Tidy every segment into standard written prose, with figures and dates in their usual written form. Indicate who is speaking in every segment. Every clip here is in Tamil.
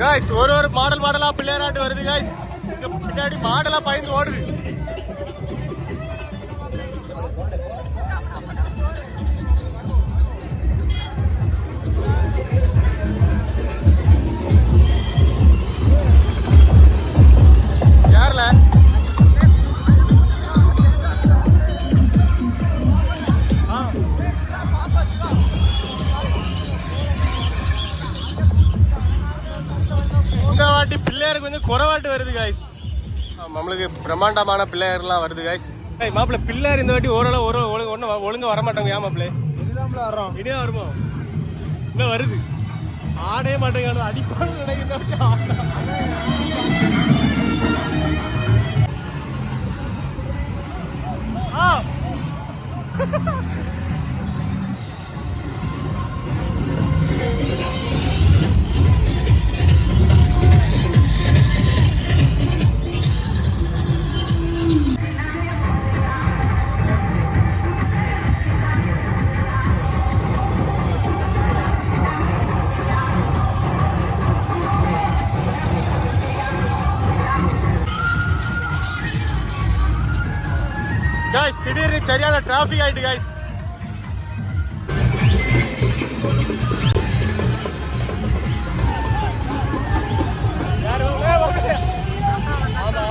Speaker 1: गाइस ஒரு மாடலா பிளேயர் ஆட்டு வருது गाइस இங்க பின்னாடி மாடலா பயந்து ஓடுது யார்ல பிள்ளையாருக்கு கொஞ்சம் குறவாட்டு வருது गाइस நம்மளுக்கு பிரம்மாண்டமான பிள்ளையார்லாம் வருது गाइस மாப்பிள்ள பிள்ளையார் இந்த வாட்டி ஓரளவு ஒழுங்கா வர மாட்டாங்க ஏன் மாப்பிள்ள இனிதான் வருமோ இன்னும் வருது ஆடே மாட்டேங்க அடிப்பாடு நினைக்கிறேன் गाइस திடீர்னு சரியான டிராஃபிக் ஆயிட்டு गाइस யாரோ வரது ஆமா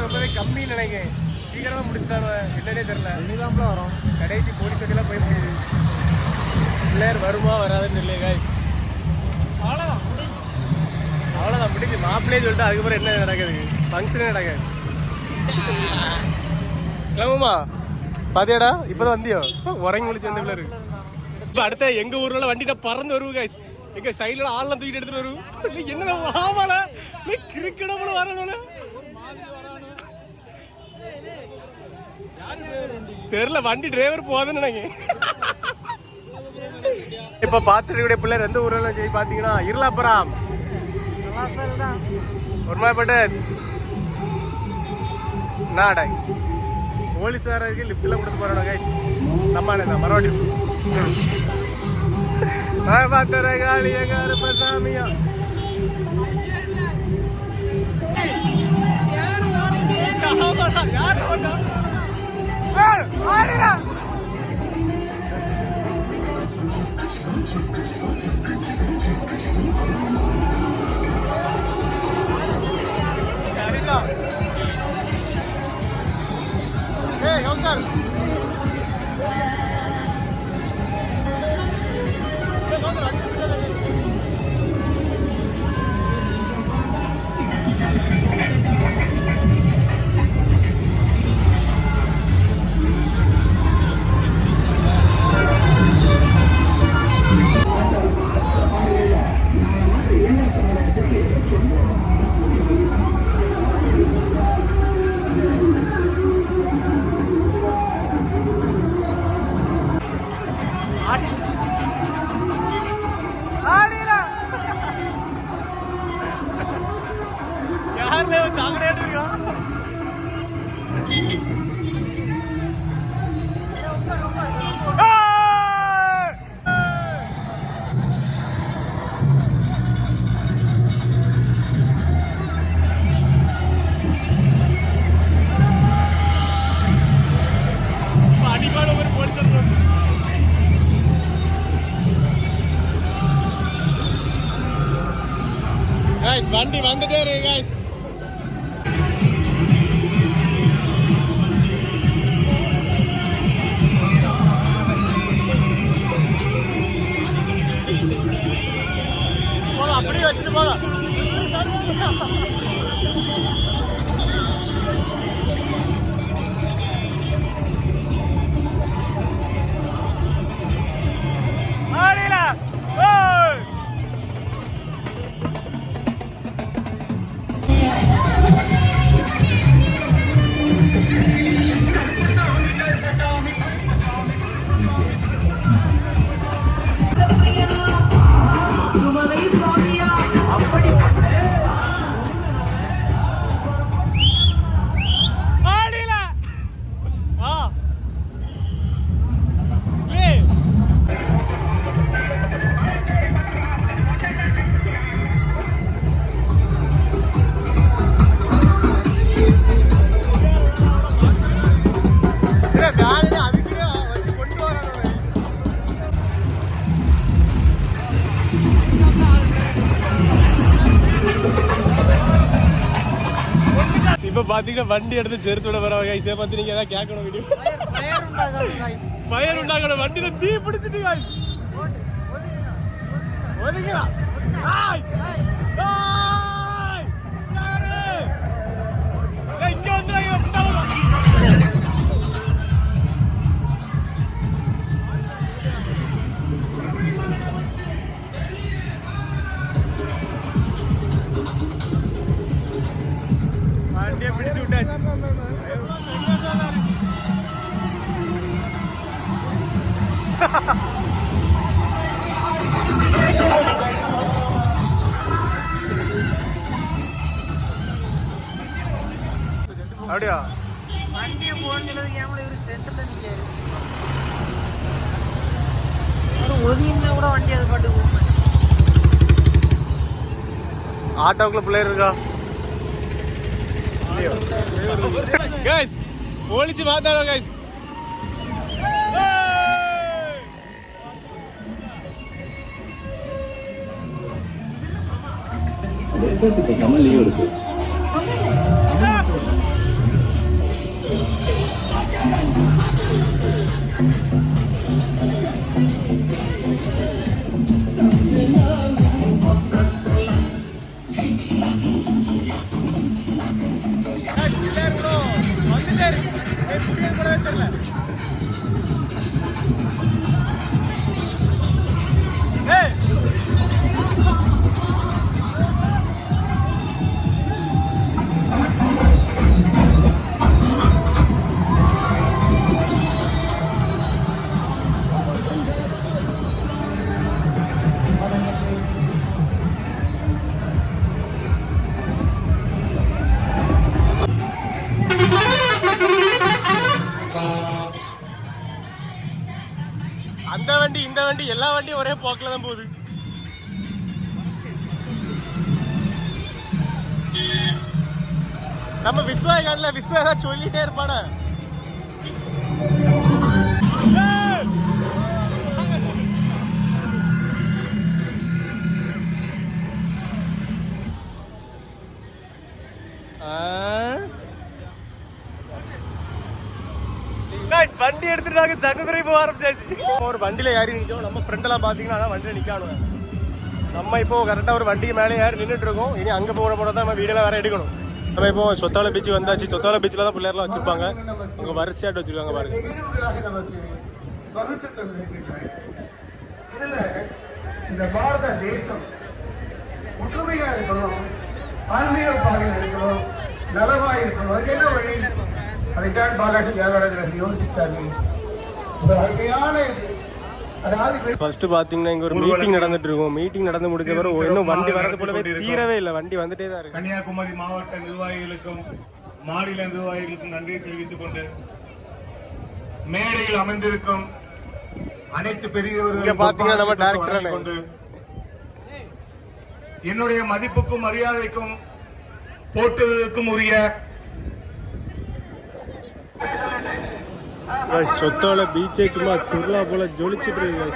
Speaker 1: ரொம்பவே கம்மின்னு நினைக்கிறேன் சீக்கிரமா முடிச்சுட்டானு என்னன்னே தெரியல இனிதான்லாம் வரும் கடைசி போலீஸ் வண்டிலாம் போய் முடியுது பிள்ளையார் வருமா வராதுன்னு இல்லை गाइस அவ்வளோதான் முடிஞ்சு மாப்பிள்ளையே சொல்லிட்டு அதுக்கப்புறம் என்ன நடக்குது ஃபங்க்ஷனே நடக்காது கிளம்புமா பாத்தியாடா இப்போதான் வந்தியோ உறங்கி முடிச்சு வந்த பிள்ளை இருக்கு இப்போ அடுத்த எங்கள் ஊரில் வண்டிட்ட பறந்து வருவோம் गाइस எங்க சைடில் ஆள்லாம் தூக்கிட்டு எடுத்துட்டு வருவோம் என்ன ஆமால கிரிக்கெட் வரணும் தெரியல வண்டி டிரைவர் போதுன்னு நினைக்கிறேன் இப்ப பாத்துட்டு பிள்ளைர் எந்த ஊர்ல பாத்தீங்கன்னா இருளாபுரம் ஒருமாப்பட்ட நாடை போலீஸ்காரருக்கு லிப்ட்ல கொடுத்து போறாங்க நம்ம மறுபடி பார்த்தர காளிய கருப்பசாமியா யார் ஆடிரா சரிதா ஏய் யோசர் வண்டி வந்துட்டே இருக்கு गाइस போலாம் அப்படி வச்சுட்டு போலாம். இப்ப பாத்தீங்கன்னா வண்டி எடுத்து செருத்தோட வரவங்க இதை பத்தி நீங்க ஏதாவது கேட்கணும். வீடியோ ஃபயர் உண்டாகணும். வண்டியில தீ பிடிச்சிட்டு இங்க வந்து வண்டியை பிடிச்சு விட்டாச்சு. அப்படியா
Speaker 2: வண்டியை போடுறது கேமரா இவரு சென்டர்ல நிக்காரு. ஒதுங்கினா கூட வண்டி அது பாட்டு போகும்.
Speaker 1: ஆட்டோக்குள்ள பிள்ளையர் இருக்கா? கைஸ் போலீஸ் மாத்தாடோ கைஸ்.
Speaker 3: தமிழ்லயும் இருக்கு.
Speaker 1: அந்த வண்டி இந்த வண்டி எல்லா வண்டியும் ஒரே போக்கில தான் போகுது. நம்ம விஸ்வாகான்ல விஸ்வா சொல்லிட்டே இருப்பான. வண்டி எடுத்துட்டாங்க. ஜனதுரை போக ஆரம்பிச்சாச்சு. ஒரு வண்டியில ஏறி நிற்கும். நம்ம ஃப்ரெண்ட் எல்லாம் பாத்தீங்கன்னா அதான் வண்டியில நிக்கணும். நம்ம இப்போ கரெக்டா ஒரு வண்டிக்கு மேலே ஏறி நின்றுட்டு இருக்கோம். இனி அங்க போற போட தான் நம்ம வீடியோல வேற எடுக்கணும். நம்ம இப்போ சொத்தால பீச் வந்தாச்சு. சொத்தால பீச்ல தான் பிள்ளையர்லாம் வச்சிருப்பாங்க. அங்க வரிசையாட்டு வச்சிருக்காங்க பாருங்க.
Speaker 4: இந்த பாரத தேசம் ஒற்றுமையா இருக்கணும், ஆன்மீக பாதையில் இருக்கணும், நலமா இருக்கணும். அது என்ன வழி? அதைத்தான் பாலாஜி தியாகராஜர் யோசிச்சாரு. அருமையான
Speaker 1: ஃபர்ஸ்ட் பாத்தீங்கன்னா இங்க ஒரு மீட்டிங் நடந்துட்டு இருக்கும். மீட்டிங் நடந்து முடிஞ்ச பிறகு இன்னும் வண்டி வரது போலவே தீரவே இல்லை. வண்டி வந்துட்டே தான் இருக்கு.
Speaker 4: கன்னியாகுமரி மாவட்ட நிர்வாகிகளுக்கும் மாநில நிர்வாகிகளுக்கும் நன்றி தெரிவித்துக் கொண்டு மேடையில் அமர்ந்திருக்கும் அனைத்து பெரியவர்கள்
Speaker 1: பாத்தீங்கன்னா நம்ம டைரக்டர்
Speaker 4: கொண்டு என்னுடைய மதிப்புக்கும் மரியாதைக்கும் போற்றுவதற்கும் உரிய
Speaker 1: சொத்தோட பீச்சே சும்மா திருவிழா போல ஜொலிச்சுட்டு இருக்கு.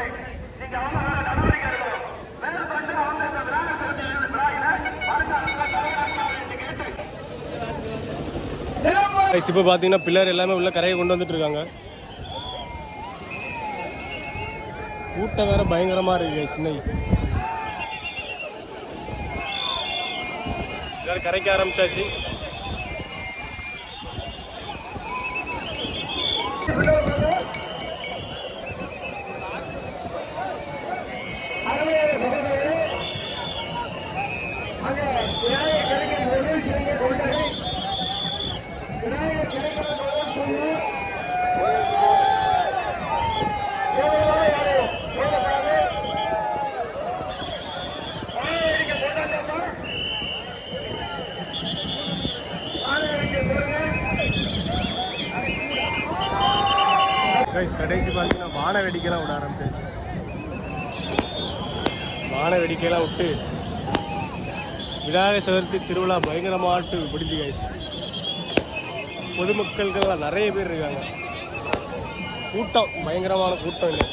Speaker 1: இப்ப பாத்தீங்கன்னா பிள்ளைர் எல்லாமே உள்ள கரையை கொண்டு வந்துட்டு இருக்காங்க. கூட்டம் வேற பயங்கரமா இருக்கு. சின்ன எல்லாரும் கரைக்க ஆரம்பிச்சாச்சு. கடைசி பார்த்தீங்கன்னா வான வெடிக்கைலாம் விட ஆரம்பிச்சாச்சு. வான வெடிக்கைலாம் விட்டு விநாயகர் சதுர்த்தி திருவிழா பயங்கரமாட்டு பிடிச்சி கைஸ். பொதுமக்கள்கள்லாம் நிறைய பேர் இருக்காங்க. கூட்டம் பயங்கரமான கூட்டம் இல்லை.